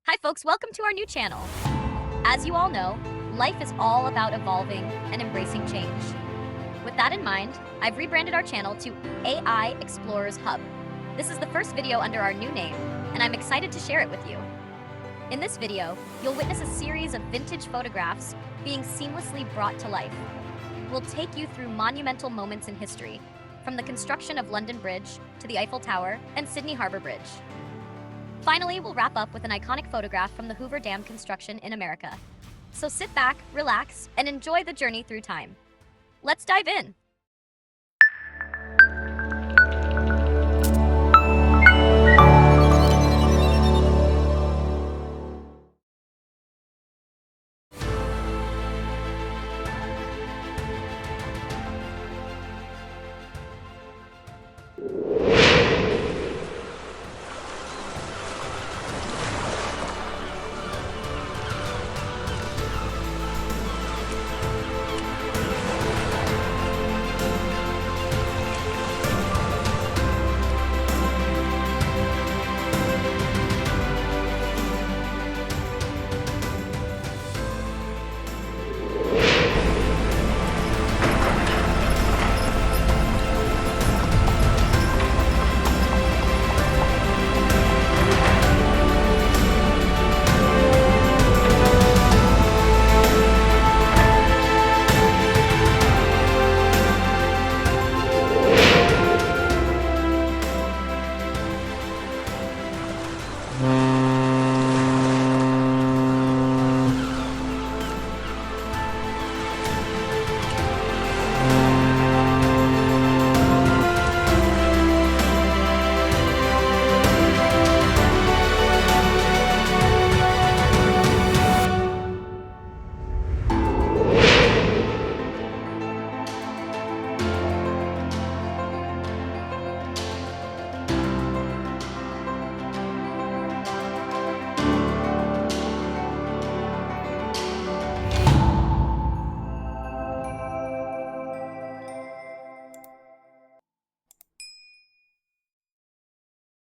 Hi folks, welcome to our new channel. As you all know, life is all about evolving and embracing change. With that in mind, I've rebranded our channel to AI Explorers Hub. This is the first video under our new name, and I'm excited to share it with you. In this video, you'll witness a series of vintage photographs being seamlessly brought to life. We'll take you through monumental moments in history, from the construction of London Bridge to the Eiffel Tower and Sydney Harbour Bridge. Finally, we'll wrap up with an iconic photograph from the Hoover Dam construction in America. So sit back, relax, and enjoy the journey through time. Let's dive in.